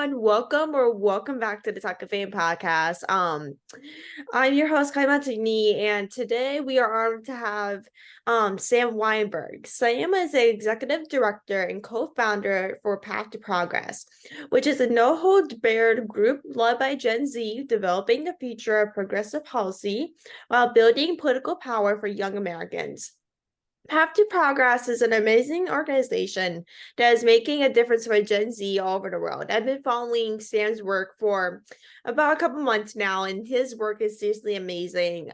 everyone. Welcome back to the Talkoffame podcast. I'm your host, Kylie, and today we are honored to have Sam Weinberg. Sam is the executive director and co-founder for Path to Progress, which is a no-holds-barred group led by Gen Z developing the future of progressive policy while building political power for young Americans. Path to Progress is an amazing organization that is making a difference for Gen Z all over the world. I've been following Sam's work for about a couple months now, and his work is seriously amazing.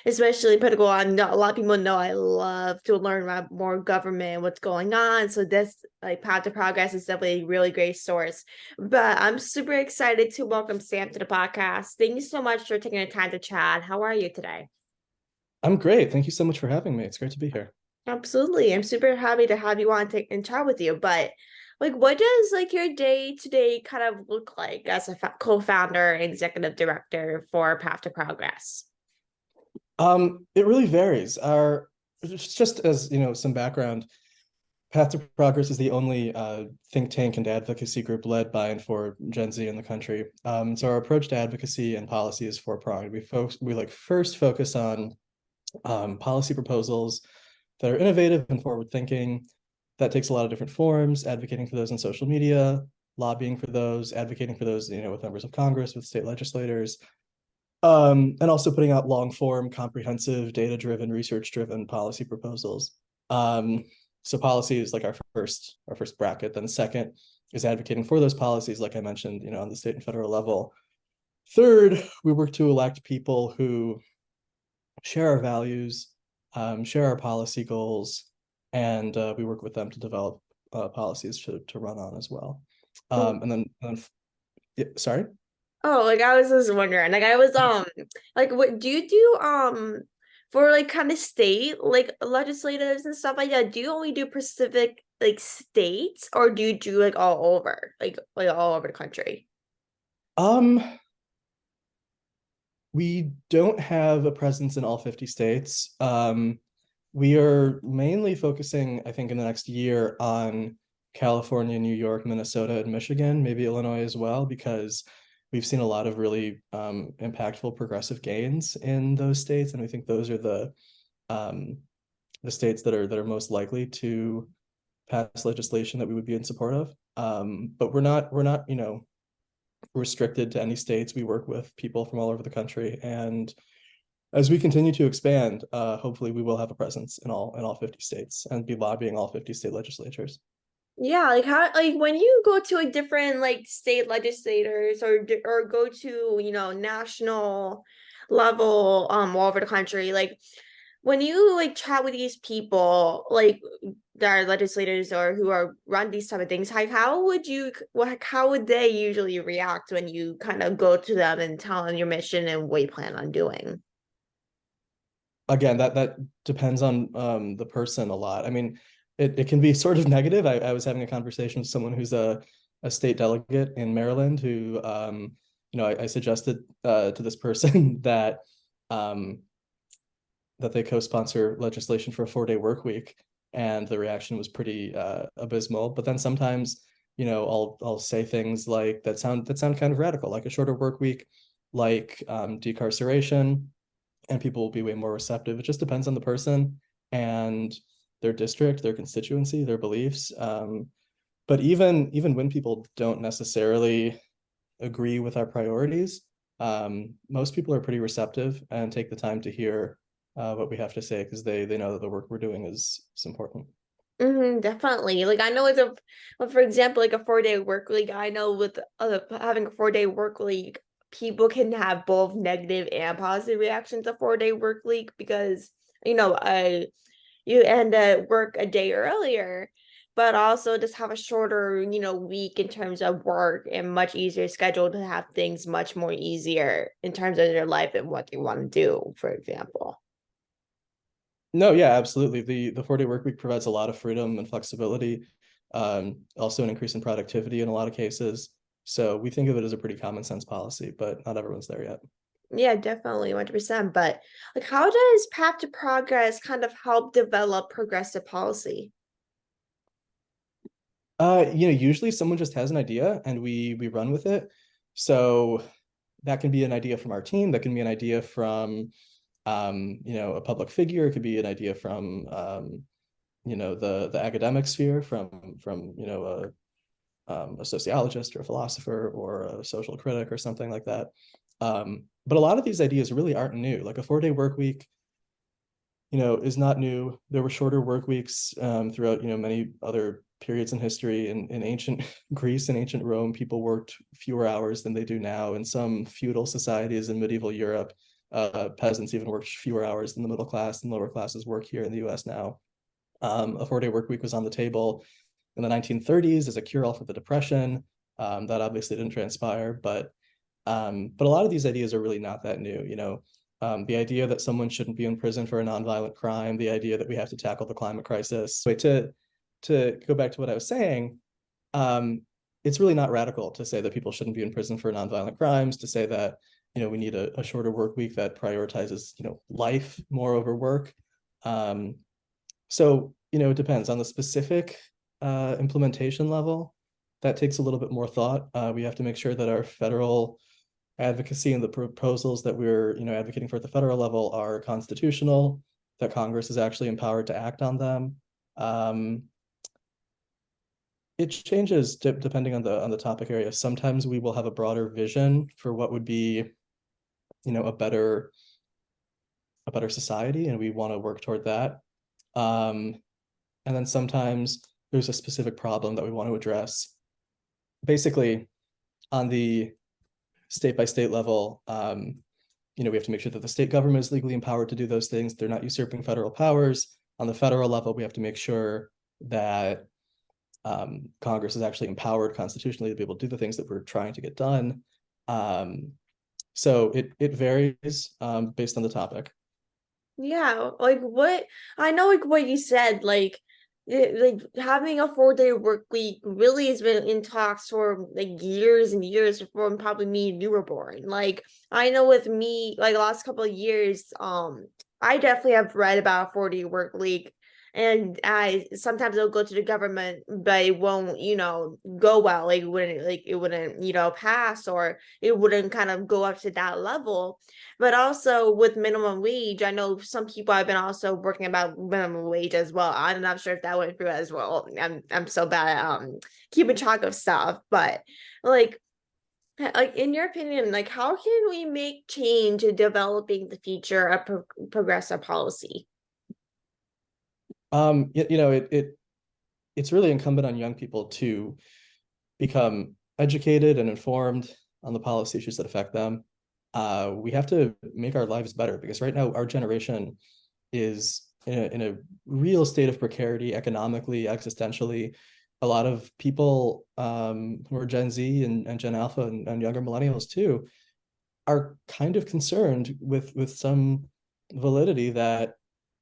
Especially political. I know a lot of people know I love to learn about more government, what's going on. So this like Path to Progress is definitely a really great source. But I'm super excited to welcome Sam to the podcast. Thank you so much for taking the time to chat. How are you today? I'm great. Thank you so much for having me. It's great to be here. Absolutely. I'm super happy to have you on and chat with you. But what does your day to day kind of look like as a co-founder and executive director for Path to Progress? It really varies. Our just as some background, Path to Progress is the only think tank and advocacy group led by and for Gen Z in the country. So our approach to advocacy and policy is four-pronged. We first focus on policy proposals that are innovative and forward-thinking. That takes a lot of different forms, advocating for those on social media, lobbying for those, advocating for those, with members of Congress, with state legislators, and also putting out long-form, comprehensive, data-driven, research-driven policy proposals. So policy is like our first bracket. Then second is advocating for those policies, like I mentioned, on the state and federal level. Third, we work to elect people who share our values, share our policy goals, and we work with them to develop policies to run on as well. Yeah, sorry. Oh, I was just wondering. I was what do you do for kind of state legislators and stuff like that? Do you only do Pacific states, or do you do all over all over the country? Um, we don't have a presence in all 50 states. We are mainly focusing, I think, in the next year on California, New York, Minnesota, and Michigan, maybe Illinois as well, because we've seen a lot of really impactful progressive gains in those states, and we think those are the states that are most likely to pass legislation that we would be in support of. But we're not restricted to any states. We work with people from all over the country, and as we continue to expand, hopefully we will have a presence in all 50 states and be lobbying all 50 state legislatures. Yeah, how when you go to a different state legislators or go to, national level all over the country, when you chat with these people that are legislators or who are run these type of things, how would they usually react when you kind of go to them and tell them your mission and what you plan on doing? Again, that depends on the person a lot. I mean, it can be sort of negative. I was having a conversation with someone who's a state delegate in Maryland who I suggested to this person that that they co-sponsor legislation for a 4-day work week, and the reaction was pretty abysmal. But then sometimes, I'll say things like that sound kind of radical, like a shorter work week, like decarceration, and people will be way more receptive. It just depends on the person and their district, their constituency, their beliefs. But even when people don't necessarily agree with our priorities, most people are pretty receptive and take the time to hear what we have to say, because they know that the work we're doing is important. Definitely. I know for example, a 4-day work week, I know with having a 4-day work week, people can have both negative and positive reactions to 4-day work week because, you end at work a day earlier, but also just have a shorter, week in terms of work and much easier schedule to have things much more easier in terms of their life and what they want to do, for example. No, yeah, absolutely. The 4-day work week provides a lot of freedom and flexibility, also an increase in productivity in a lot of cases. So we think of it as a pretty common sense policy, but not everyone's there yet. Yeah, definitely 100%. But how does Path to Progress kind of help develop progressive policy? Usually someone just has an idea and we run with it. So that can be an idea from our team, that can be an idea from a public figure, it could be an idea from the academic sphere, from a sociologist or a philosopher or a social critic or something like that. But a lot of these ideas really aren't new. Like a 4-day work week, is not new. There were shorter work weeks throughout, many other periods in history. In ancient Greece and ancient Rome, people worked fewer hours than they do now. In some feudal societies in medieval Europe, peasants even worked fewer hours than the middle class, and lower classes work here in the US now. A 4-day work week was on the table in the 1930s as a cure-all for the Depression. That obviously didn't transpire, but a lot of these ideas are really not that new. The idea that someone shouldn't be in prison for a nonviolent crime, the idea that we have to tackle the climate crisis. Wait, to go back to what I was saying, it's really not radical to say that people shouldn't be in prison for nonviolent crimes, to say that we need a shorter work week that prioritizes life more over work. So it depends on the specific implementation level. That takes a little bit more thought. We have to make sure that our federal advocacy and the proposals that we're advocating for at the federal level are constitutional, that Congress is actually empowered to act on them. It changes depending on the topic area. Sometimes we will have a broader vision for what would be a better society, and we want to work toward that. And then sometimes there's a specific problem that we want to address. Basically, on the state by state level, we have to make sure that the state government is legally empowered to do those things. They're not usurping federal powers. On the federal level, we have to make sure that Congress is actually empowered constitutionally to be able to do the things that we're trying to get done. So it varies based on the topic. Yeah, like what I know, like what you said, like having a 4-day work week really has been in talks for like years and years before probably me and you were born. Like I know with me, like the last couple of years, I definitely have read about a 4-day work week. And I sometimes it'll go to the government, but it won't, go well. Like it wouldn't, pass, or it wouldn't kind of go up to that level. But also with minimum wage, I know some people have been also working about minimum wage as well. I'm not sure if that went through as well. I'm so bad at keeping track of stuff, but like in your opinion, like how can we make change in developing the future of progressive policy? It's really incumbent on young people to become educated and informed on the policy issues that affect them. We have to make our lives better, because right now our generation is in a real state of precarity economically, existentially. A lot of people who are Gen Z and Gen Alpha and younger millennials too are kind of concerned with some validity that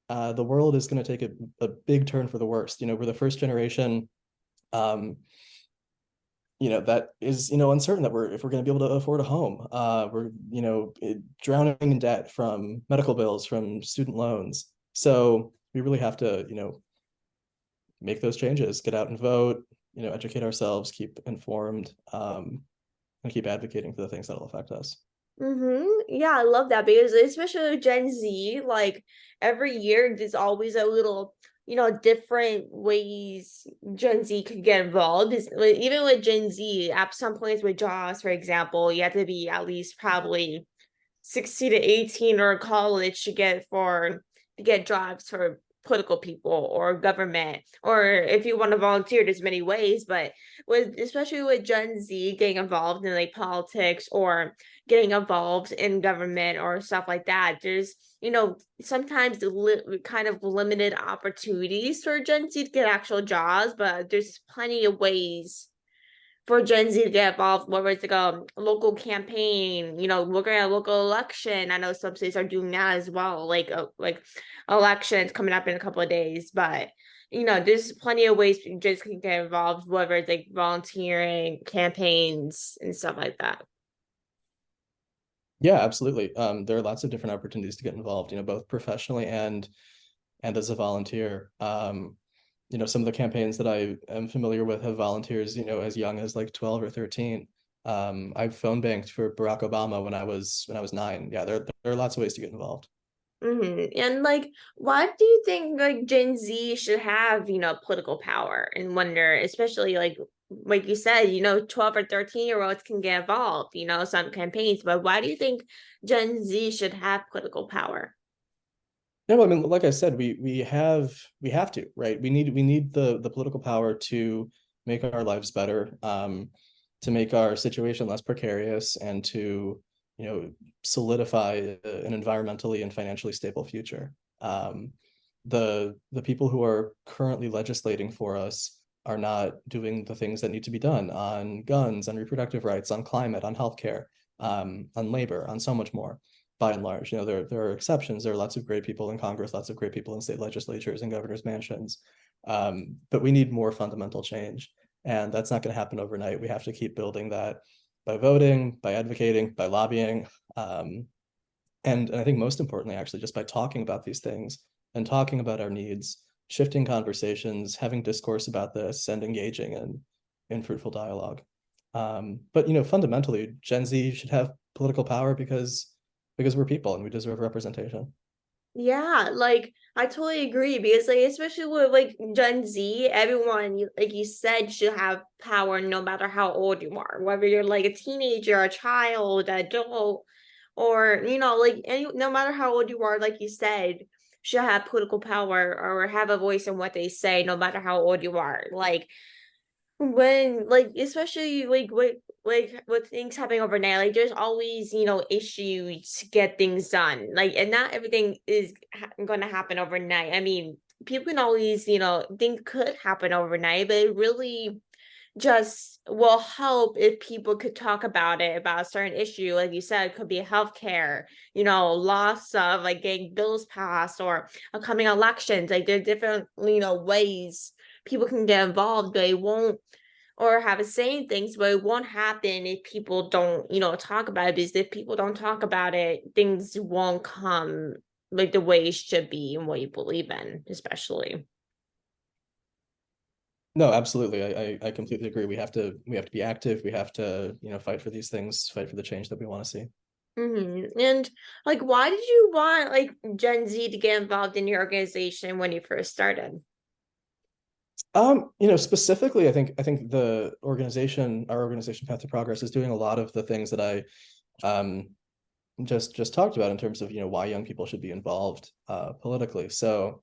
the world is going to take a big turn for the worst. We're the first generation that is uncertain that if we're going to be able to afford a home. We're drowning in debt from medical bills, from student loans. So we really have to make those changes, get out and vote, educate ourselves, keep informed, and keep advocating for the things that'll affect us. Yeah, I love that because especially with Gen Z, like every year there's always a little, different ways Gen Z could get involved. Even with Gen Z, at some points with jobs, for example, you have to be at least probably 16 to 18 or college to get jobs for political people or government, or if you want to volunteer, there's many ways. But with especially with Gen Z getting involved in like politics or getting involved in government or stuff like that, there's sometimes kind of limited opportunities for Gen Z to get actual jobs, but there's plenty of ways for Gen Z to get involved, whether it's like a local campaign, looking at a local election. I know some states are doing that as well, like elections coming up in a couple of days. But there's plenty of ways you just can get involved, whether it's like volunteering, campaigns, and stuff like that. Yeah, absolutely. There are lots of different opportunities to get involved, both professionally and as a volunteer. some of the campaigns that I am familiar with have volunteers, as young as like 12 or 13. I've phone banked for Barack Obama when I was 9. Yeah, there are lots of ways to get involved. And like, why do you think like Gen Z should have, political power and wonder, especially like you said, 12 or 13-year-olds can get involved, some campaigns, but why do you think Gen Z should have political power? No, I mean, like I said, we have to, right? We need the political power to make our lives better, to make our situation less precarious, and to, solidify an environmentally and financially stable future. The people who are currently legislating for us are not doing the things that need to be done on guns, on reproductive rights, on climate, on healthcare, on labor, on so much more. By and large, there are exceptions. There are lots of great people in Congress, lots of great people in state legislatures and governors' mansions, but we need more fundamental change, and that's not going to happen overnight. We have to keep building that by voting, by advocating, by lobbying, and I think most importantly, actually, just by talking about these things and talking about our needs, shifting conversations, having discourse about this, and engaging in fruitful dialogue. But fundamentally, Gen Z should have political power because we're people and we deserve representation. Yeah, like I totally agree because like especially with like Gen Z, everyone like you said should have power no matter how old you are, whether you're like a teenager, a child, adult, or like no matter how old you are, like you said, should have political power or have a voice in what they say, no matter how old you are. Like when like especially like with things happening overnight, like there's always issues to get things done, like, and not everything is going to happen overnight. I mean, people can always think could happen overnight, but it really just will help if people could talk about it, about a certain issue, like you said, it could be healthcare, loss of like getting bills passed or upcoming elections. Like there are different ways people can get involved, but it won't, or have a saying things, but it won't happen if people don't talk about it, because if people don't talk about it, things won't come like the way it should be and what you believe in, especially. No, absolutely. I completely agree. We have to be active. We have to, fight for these things, fight for the change that we want to see. And like, why did you want like Gen Z to get involved in your organization when you first started? Specifically, I think our organization Path to Progress is doing a lot of the things that I um just talked about in terms of, why young people should be involved politically. So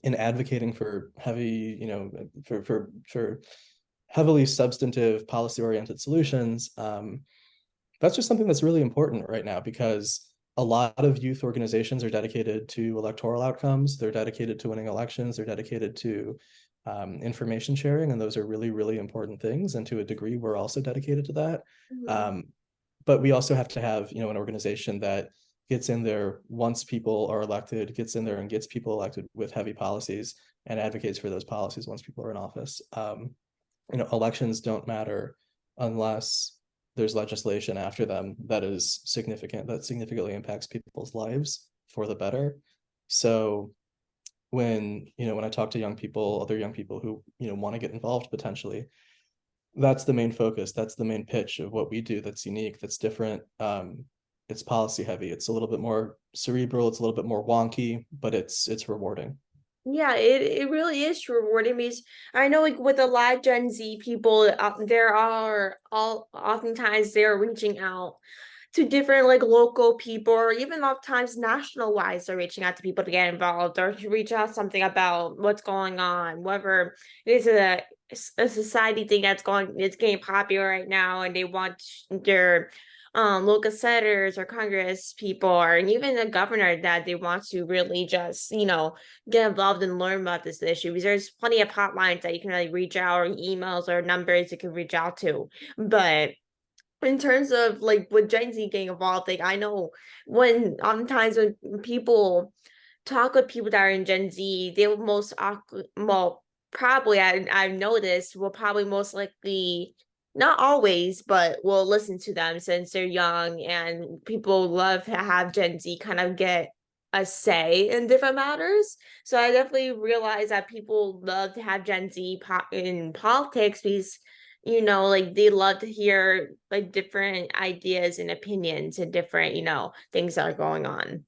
in advocating for heavy, for heavily substantive policy oriented solutions, that's just something that's really important right now because a lot of youth organizations are dedicated to electoral outcomes. They're dedicated to winning elections. They're dedicated to information sharing, and those are really, really important things. And to a degree, we're also dedicated to that. Mhm. Um, but we also have to have, an organization that gets in there once people are elected, gets in there and gets people elected with heavy policies and advocates for those policies once people are in office. Elections don't matter unless there's legislation after them that is significant, that significantly impacts people's lives for the better. So when I talk to young people, other young people who want to get involved potentially, that's the main focus. That's the main pitch of what we do. That's unique. That's different. It's policy heavy. It's a little bit more cerebral. It's a little bit more wonky, but it's rewarding. Yeah, it really is rewarding because I know like with a lot of Gen Z people, there are all oftentimes they're reaching out to different like local people, or even oftentimes national wise they're reaching out to people to get involved or to reach out something about what's going on, whether it is a society thing it's getting popular right now and they want their local senators or congress people or even the governor that they want to really just get involved and learn about this issue, because there's plenty of hotlines that you can really reach out, or emails or numbers you can reach out to. But in terms of like with Gen Z getting involved, like I know when oftentimes when people talk with people that are in Gen Z, they will most well probably I've noticed will probably most likely, not always, but will listen to them since they're young, and people love to have Gen Z kind of get a say in different matters. So I definitely realize that people love to have Gen Z in politics because, like they love to hear like different ideas and opinions and different, things that are going on.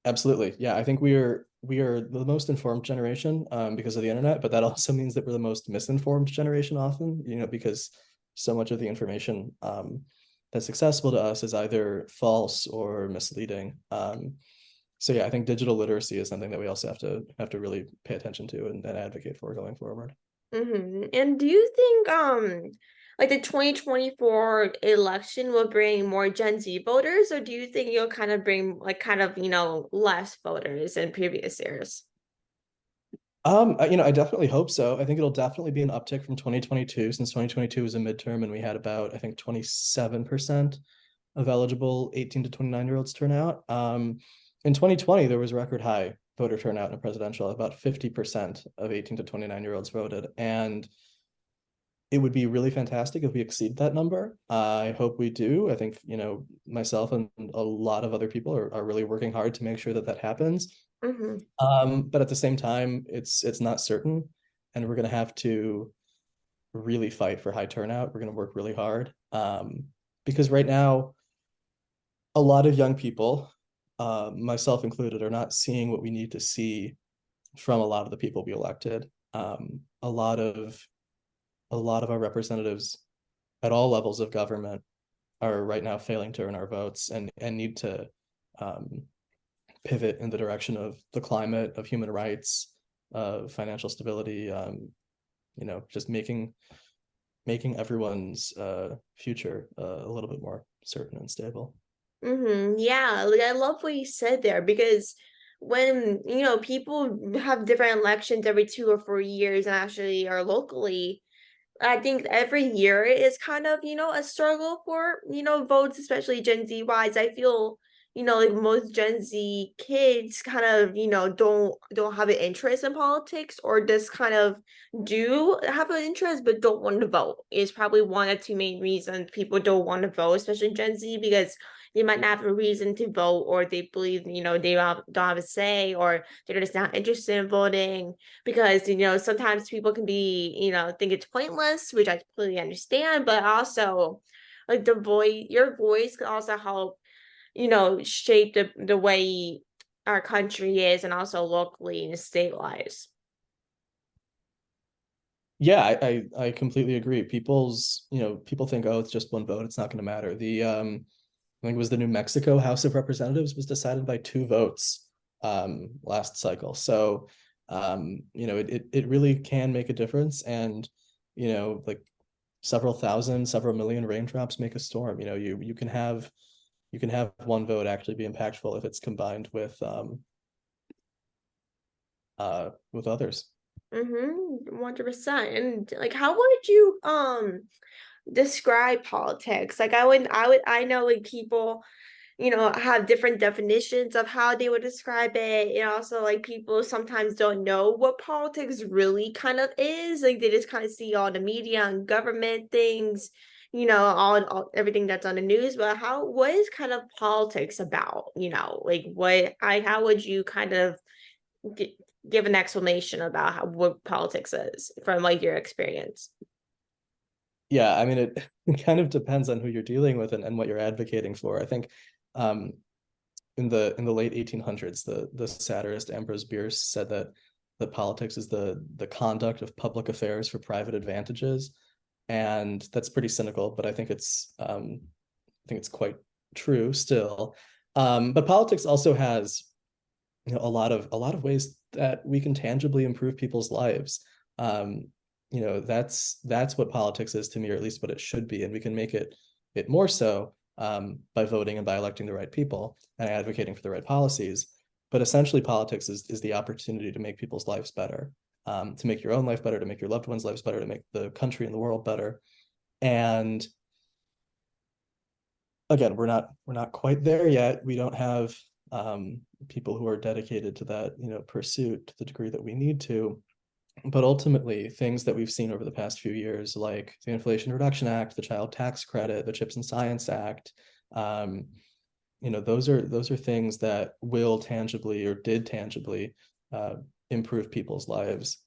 Absolutely. Yeah, I think we are the most informed generation because of the internet, but that also means that we're the most misinformed generation often, because so much of the information that's accessible to us is either false or misleading. So yeah, I think digital literacy is something that we also have to really pay attention to and advocate for going forward. And do you think like the 2024 election will bring more Gen Z voters, or do you think you'll kind of bring like kind of, less voters than previous years? I definitely hope so. I think it'll definitely be an uptick from 2022, since 2022 was a midterm and we had about, I think, 27% of eligible 18 to 29-year-olds turn out. In 2020, there was record high voter turnout in a presidential. About 50% of 18 to 29-year-olds voted. And it would be really fantastic if we exceed that number. I hope we do. I think, myself and a lot of other people are really working hard to make sure that that happens. Mm-hmm. But at the same time, it's not certain, and we're going to have to really fight for high turnout. We're going to work really hard, because right now, a lot of young people, myself included, are not seeing what we need to see from a lot of the people we elected. A lot of our representatives at all levels of government are right now failing to earn our votes and need to um, pivot in the direction of the climate, of human rights, of financial stability, just making everyone's future a little bit more certain and stable. Yeah, like I love what you said there because when, people have different elections every 2 or 4 years and actually are locally, I think every year is kind of, a struggle for, votes, especially Gen Z wise. I feel, like most Gen Z kids kind of, don't have an interest in politics or just kind of do have an interest but don't want to vote. Is probably one of two main reasons people don't want to vote, especially Gen Z, because they might not have a reason to vote or they believe, they don't have a say or they're just not interested in voting because sometimes people can be think it's pointless, which I completely understand, but also like your voice can also help shape the way our country is and also locally and state wise. Yeah, I completely agree. People think, oh, it's just one vote, it's not going to matter. I think it was the New Mexico House of Representatives was decided by 2 votes last cycle. So it really can make a difference. And like several thousand, several million raindrops make a storm. You can have one vote actually be impactful if it's combined with others. 100%. And like how would you describe politics? Like I know like people have different definitions of how they would describe it. And also, like, people sometimes don't know what politics really kind of is. Like, they just kind of see all the media and government things, all everything that's on the news. But what is kind of politics about? Like, how would you kind of g give an explanation about what politics is from like your experience? Yeah, I mean, it kind of depends on who you're dealing with and what you're advocating for. I think um, in the late 1800s, the satirist Ambrose Bierce said that politics is the conduct of public affairs for private advantages, and that's pretty cynical, but I think it's quite true still. But politics also has a lot of ways that we can tangibly improve people's lives. Um, that's what politics is to me, or at least what it should be, and we can make it more so by voting and by electing the right people and advocating for the right policies. But essentially, politics is the opportunity to make people's lives better, to make your own life better, to make your loved ones' lives better, to make the country and the world better. And again, we're not quite there yet. We don't have people who are dedicated to that, pursuit to the degree that we need to. But ultimately, things that we've seen over the past few years, like the Inflation Reduction Act, the Child Tax Credit, the Chips and Science Act, um, those are things that will tangibly or did tangibly uh, improve people's lives.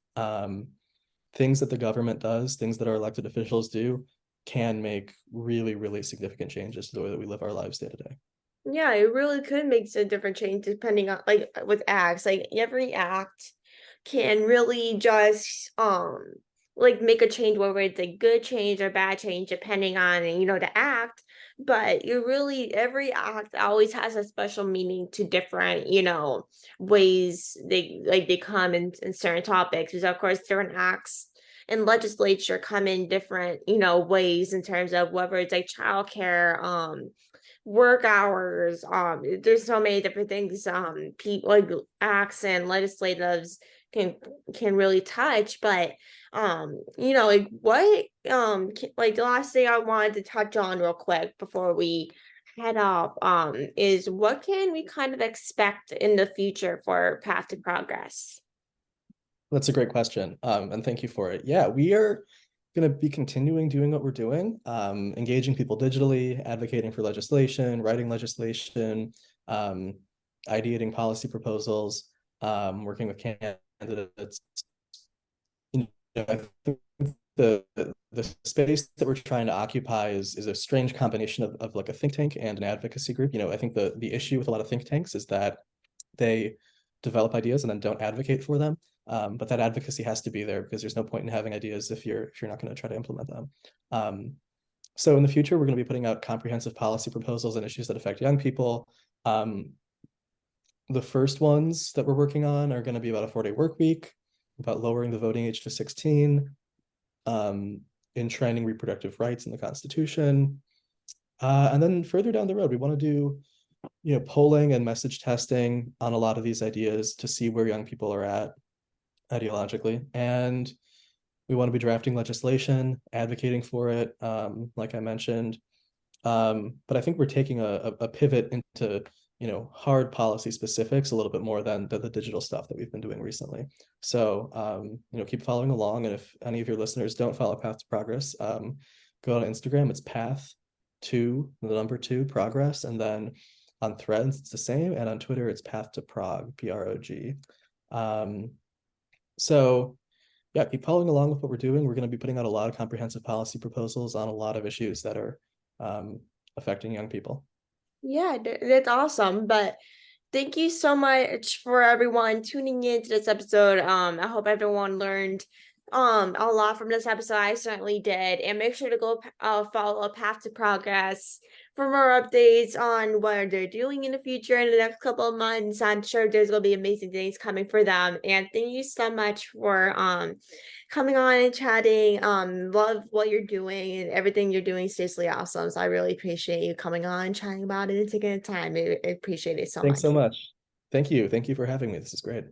Things that the government does, things that our elected officials do, can make really, really significant changes to the way that we live our lives day to day. Yeah, it really could make a different change depending on like with acts. Like every act can really just like make a change, whether it's a good change or bad change depending on the act. But you really every act always has a special meaning to different ways they come in certain topics. Because of course different acts and legislature come in different ways in terms of whether it's like childcare, work hours. There's so many different things people like acts and legislatives can really touch. But like what like the last thing I wanted to touch on real quick before we head off is what can we kind of expect in the future for Path to Progress? That's a great question. And thank you for it. Yeah, we are going to be continuing doing what we're doing, engaging people digitally, advocating for legislation, writing legislation, um, ideating policy proposals, working with candidates. I think the space that we're trying to occupy is a strange combination of like a think tank and an advocacy group. I think the issue with a lot of think tanks is that they develop ideas and then don't advocate for them. But that advocacy has to be there because there's no point in having ideas if you're not going to try to implement them. So in the future, we're going to be putting out comprehensive policy proposals on issues that affect young people. The first ones that we're working on are going to be about a 4-day work week, about lowering the voting age to 16, enshrining reproductive rights in the Constitution. And then further down the road, we want to do polling and message testing on a lot of these ideas to see where young people are at ideologically. And we want to be drafting legislation, advocating for it, like I mentioned. But I think we're taking a pivot into hard policy specifics a little bit more than the digital stuff that we've been doing recently. So keep following along. And if any of your listeners don't follow Path to Progress, go on Instagram. It's Path to the number 2 Progress, and then on Threads it's the same, and on Twitter it's Path to Prog, PROG. So yeah, keep following along with what we're doing. We're going to be putting out a lot of comprehensive policy proposals on a lot of issues that are affecting young people. Yeah, that's awesome. But thank you so much for everyone tuning in to this episode. I hope everyone learned a lot from this episode. I certainly did. And make sure to go follow Path to Progress for more updates on what they're doing in the future in the next couple of months. I'm sure there's gonna be amazing things coming for them. And thank you so much for coming on and chatting. Love what you're doing, and everything you're doing is seriously awesome. So I really appreciate you coming on, chatting about it, and taking the time. I appreciate it so Thanks much. so much. Thank you. Thank you for having me. This is great.